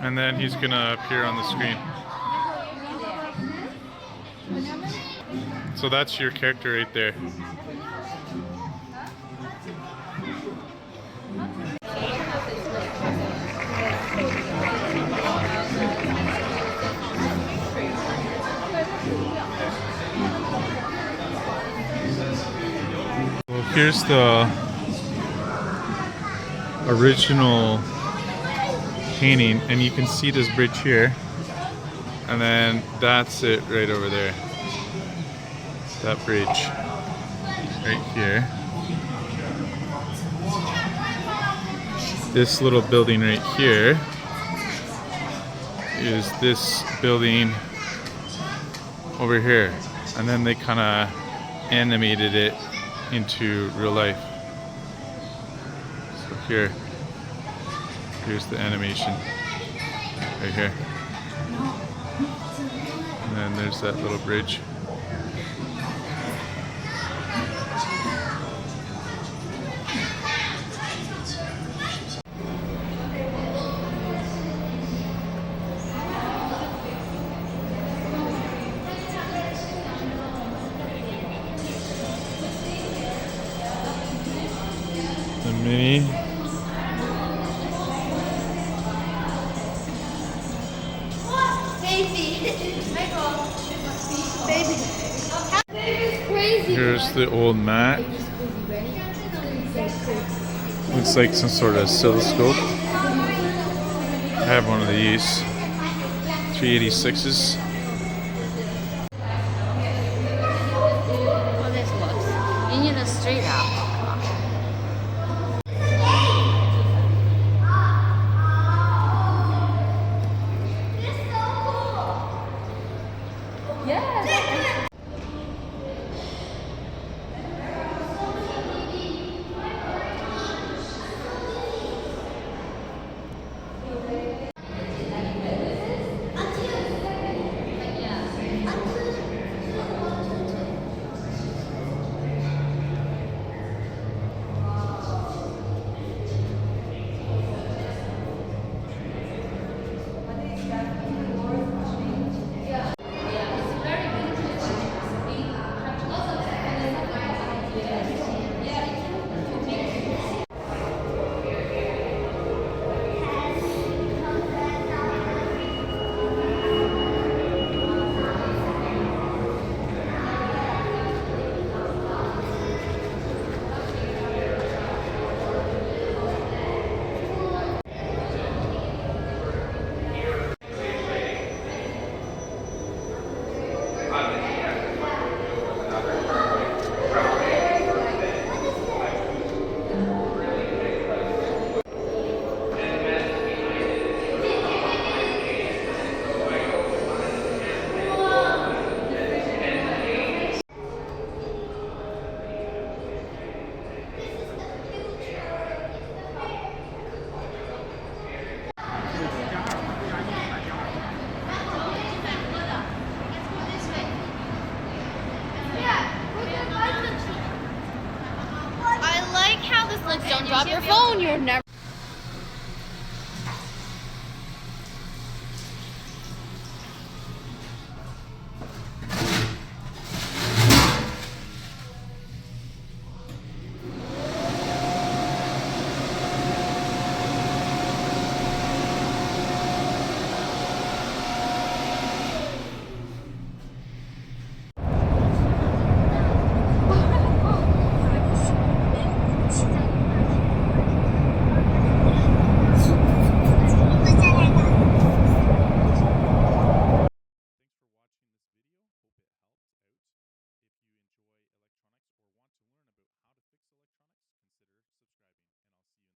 and then he's gonna appear on the screen. So that's your character right there. Well, here's the original painting, and you can see this bridge here, and then that's it right over there. That bridge right here. This little building right here is this building over here, and then they kind of animated it into real life. So here's the animation right here, and then there's that little bridge. The meeee. Here's the old mat. Looks like some sort of oscilloscope. I have one of these. 386s. Oh, this works. You need a straight out. Don't drop your phone. You're never